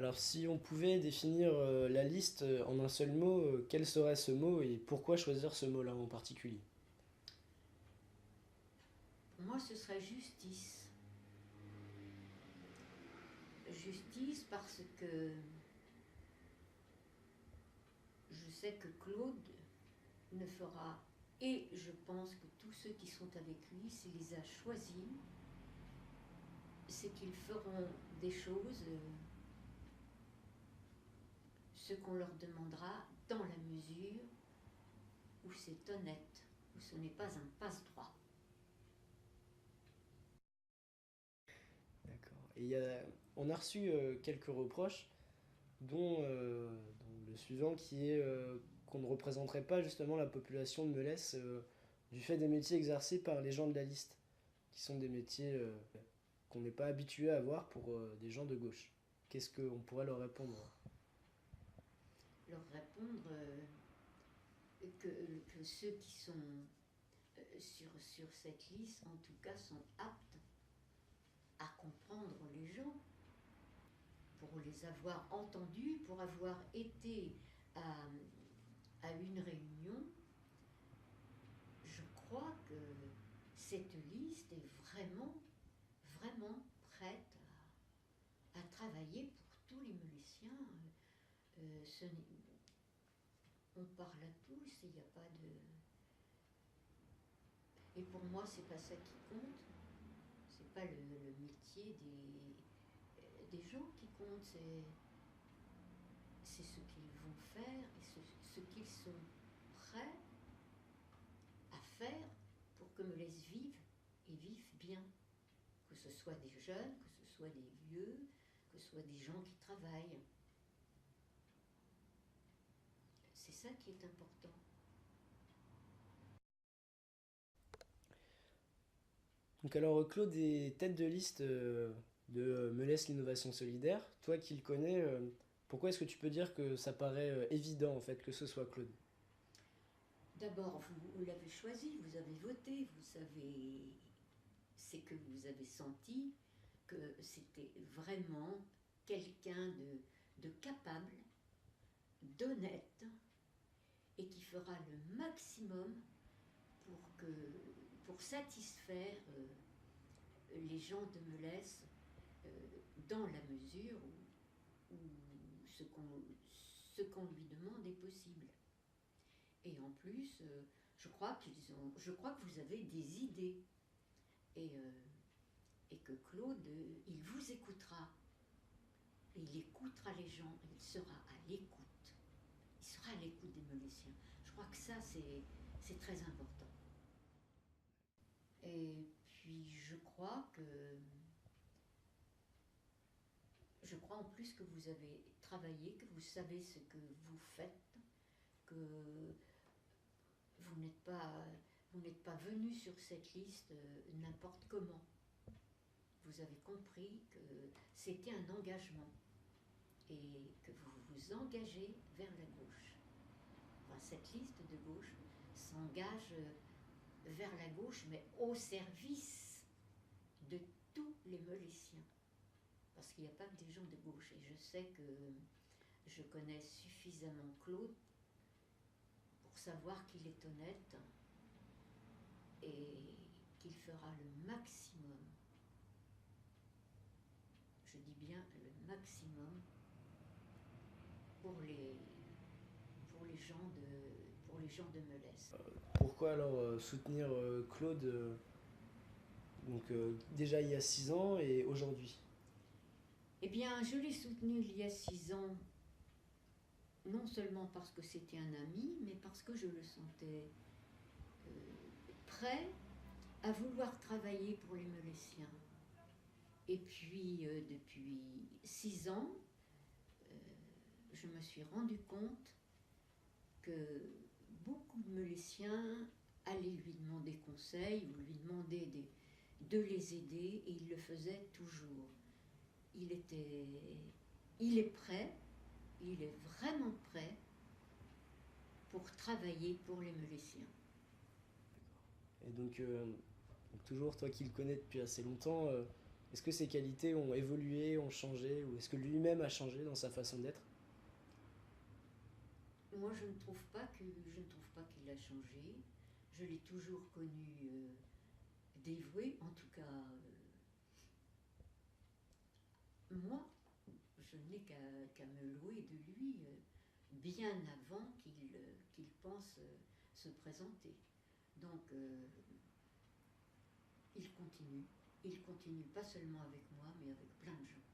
Alors, si on pouvait définir la liste en un seul mot, quel serait ce mot et pourquoi choisir ce mot-là en particulier? Pour moi, ce serait justice. Justice parce que je sais que Claude ne fera, et je pense que tous ceux qui sont avec lui, s'il les a choisis, c'est qu'ils feront des choses, ce qu'on leur demandera, dans la mesure où c'est honnête, où ce n'est pas un passe-droit. D'accord. On a reçu quelques reproches, dont le suivant qui est qu'on ne représenterait pas justement la population de Melesse du fait des métiers exercés par les gens de la liste, qui sont des métiers qu'on n'est pas habitué à voir pour des gens de gauche. Qu'est-ce qu'on pourrait leur répondre? Leur répondre que ceux qui sont sur cette liste, en tout cas, sont aptes à comprendre les gens, pour les avoir entendus, pour avoir été à une réunion. Je crois que cette liste est vraiment, vraiment prête à travailler pour tous les Méliciens. Euh, on parle à tous, il n'y a pas de... Et pour moi, c'est pas ça qui compte. C'est pas le métier des gens qui compte, c'est ce qu'ils vont faire et ce qu'ils sont prêts à faire pour que Melesse vive et vive bien. Que ce soit des jeunes, que ce soit des vieux, que ce soit des gens qui travaillent. C'est ça qui est important. Donc alors Claude est tête de liste de Melesse l'Innovation Solidaire. Toi qui le connais, pourquoi est-ce que tu peux dire que ça paraît évident en fait que ce soit Claude? D'abord, vous l'avez choisi, vous avez voté, vous savez, c'est que vous avez senti que c'était vraiment quelqu'un de capable, d'honnête, et qui fera le maximum pour, que, pour satisfaire les gens de Melesse euh, dans la mesure où ce qu'on lui demande est possible. Et en plus, je crois que vous avez des idées et, euh, et que Claude, il vous écoutera. Et il écoutera les gens, il sera à l'écoute. Il sera à l'écoute des Molésiens. Je crois que ça, c'est très important. Et puis, je crois en plus que vous avez travaillé, que vous savez ce que vous faites, que vous n'êtes pas, vous n'êtes pas venu sur cette liste n'importe comment. Vous avez compris que c'était un engagement et que vous vous engagez vers la gauche. Enfin, cette liste de gauche s'engage vers la gauche, mais au service de tous les Molésiens. Parce qu'il n'y a pas que des gens de gauche. Et je sais que je connais suffisamment Claude pour savoir qu'il est honnête et qu'il fera le maximum, je dis bien le maximum, pour les, pour les gens de Melesse. Pourquoi alors soutenir Claude déjà il y a 6 ans et aujourd'hui? Eh bien, je l'ai soutenu il y a 6 ans, non seulement parce que c'était un ami, mais parce que je le sentais euh, prêt à vouloir travailler pour les Meléciens. Et puis, depuis 6 ans, euh, je me suis rendu compte que beaucoup de Meléciens allaient lui demander conseil ou lui demander de les aider, et il le faisait toujours. Il était, il est prêt, il est vraiment prêt pour travailler pour les Meléciens. Et donc toujours toi qui le connais depuis assez longtemps, Est-ce que ses qualités ont évolué, ont changé, ou est-ce que lui-même a changé dans sa façon d'être? Moi, je ne trouve pas qu'il a changé. Je l'ai toujours connu dévoué. En tout cas, moi, je n'ai qu'à me louer de lui bien avant qu'il pense se présenter. Donc, il continue. Il continue pas seulement avec moi, mais avec plein de gens.